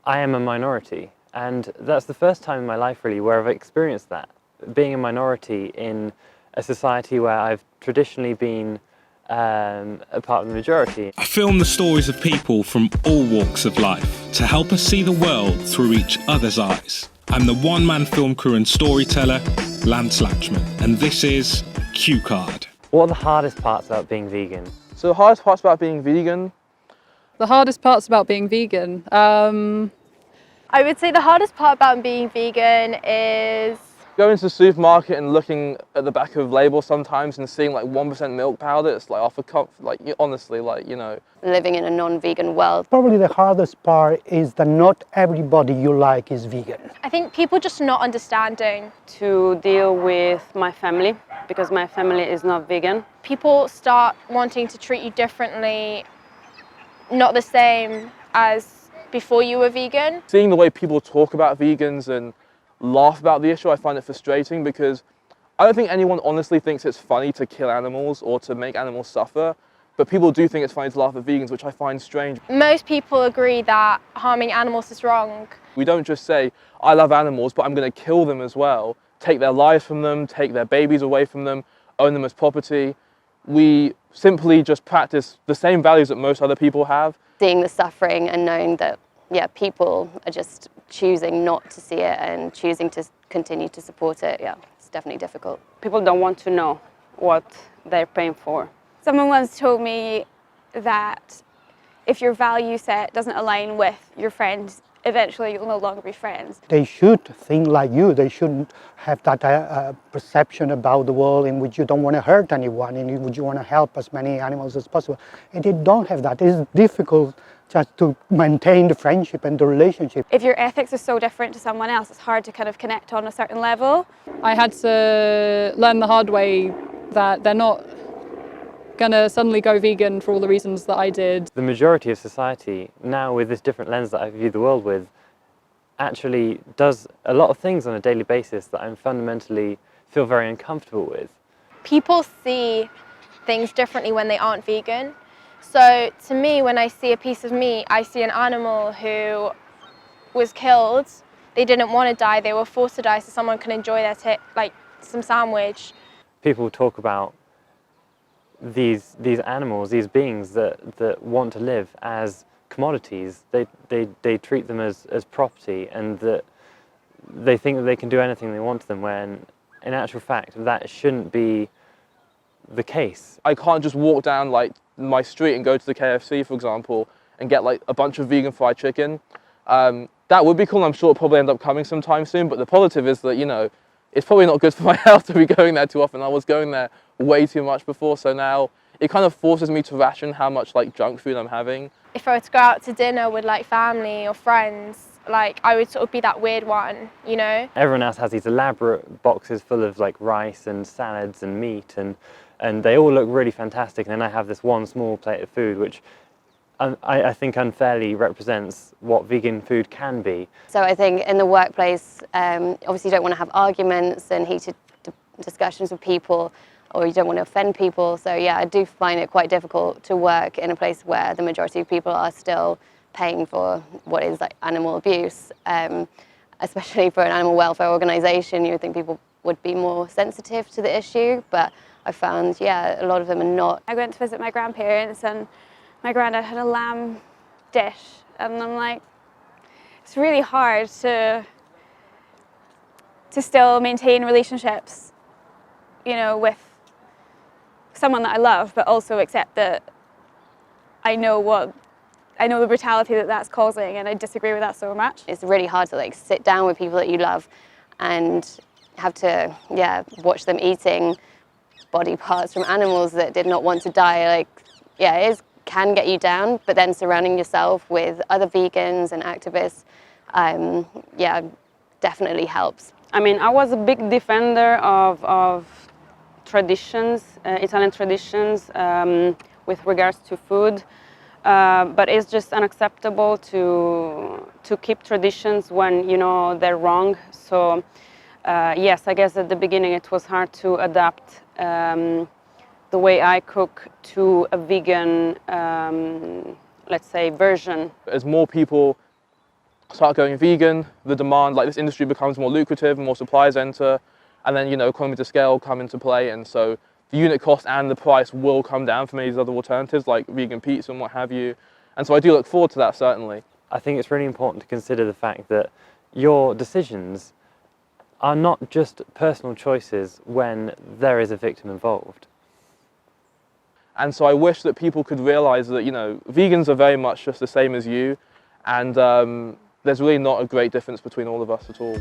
I am a minority, and that's the first time in my life really where I've experienced that, being a minority in a society where I've traditionally been a part of the majority. I film the stories of people from all walks of life to help us see the world through each other's eyes. I'm the one-man film crew and storyteller, Lance Latchman, and this is Cuecard. What are the hardest parts about being vegan? So the hardest parts about being vegan? The hardest parts about being vegan? I would say the hardest part about being vegan is going to the supermarket and looking at the back of labels sometimes and seeing like 1% milk powder. It's like off a cup, like honestly, like, you know. Living in a non-vegan world. Probably the hardest part is that not everybody you like is vegan. I think people just not understanding. To deal with my family, because my family is not vegan. People start wanting to treat you differently, not the same as before you were vegan. Seeing the way people talk about vegans and laugh about the issue, I find it frustrating because I don't think anyone honestly thinks it's funny to kill animals or to make animals suffer, but people do think it's funny to laugh at vegans, which I find strange. Most people agree that harming animals is wrong. We don't just say, I love animals, but I'm going to kill them as well, take their lives from them, take their babies away from them, own them as property. We simply just practice the same values that most other people have. Seeing the suffering and knowing that, yeah, people are just choosing not to see it and choosing to continue to support it, yeah, it's definitely difficult. People don't want to know what they're paying for. Someone once told me that if your value set doesn't align with your friends, eventually you'll no longer be friends. They should think like you. They shouldn't have that perception about the world in which you don't want to hurt anyone, in which you want to help as many animals as possible. And they don't have that. It's difficult just to maintain the friendship and the relationship. If your ethics are so different to someone else, it's hard to kind of connect on a certain level. I had to learn the hard way that they're not gonna suddenly go vegan for all the reasons that I did. The majority of society, now with this different lens that I view the world with, actually does a lot of things on a daily basis that I'm fundamentally feel very uncomfortable with. People see things differently when they aren't vegan. So to me, when I see a piece of meat, I see an animal who was killed. They didn't want to die, they were forced to die so someone can enjoy their like some sandwich. People talk about these animals, these beings that want to live as commodities. They treat them as property, and that they think that they can do anything they want to them, when in actual fact that shouldn't be the case. I can't just walk down like my street and go to the KFC, for example, and get like a bunch of vegan fried chicken. That would be cool, and I'm sure it'll probably end up coming sometime soon, but the positive is that, you know, it's probably not good for my health to be going there too often. I was going there way too much before, so now it kind of forces me to ration how much like junk food I'm having. If I were to go out to dinner with like family or friends, like I would sort of be that weird one, you know? Everyone else has these elaborate boxes full of like rice and salads and meat, and they all look really fantastic, and then I have this one small plate of food which I think unfairly represents what vegan food can be. So I think in the workplace, obviously you don't want to have arguments and heated discussions with people, or you don't want to offend people. So yeah, I do find it quite difficult to work in a place where the majority of people are still paying for what is like animal abuse, especially for an animal welfare organisation. You would think people would be more sensitive to the issue, but I found, yeah, a lot of them are not. I went to visit my grandparents and my granddad had a lamb dish, and I'm like, it's really hard to still maintain relationships, you know, with someone that I love, but also accept that I know the brutality that that's causing, and I disagree with that so much. It's really hard to like sit down with people that you love and have to, yeah, watch them eating body parts from animals that did not want to die. Like, yeah, it can get you down, but then surrounding yourself with other vegans and activists, yeah, definitely helps. I mean, I was a big defender of traditions, Italian traditions, with regards to food, but it's just unacceptable to keep traditions when you know they're wrong. So yes, I guess at the beginning it was hard to adapt the way I cook to a vegan, let's say, version. As more people start going vegan, the demand, like this industry becomes more lucrative, more suppliers enter, and then, you know, economies of scale come into play, and so the unit cost and the price will come down for many of these other alternatives like vegan pizza and what have you. And so I do look forward to that, certainly. I think it's really important to consider the fact that your decisions are not just personal choices when there is a victim involved. And so I wish that people could realise that, you know, vegans are very much just the same as you, and there's really not a great difference between all of us at all.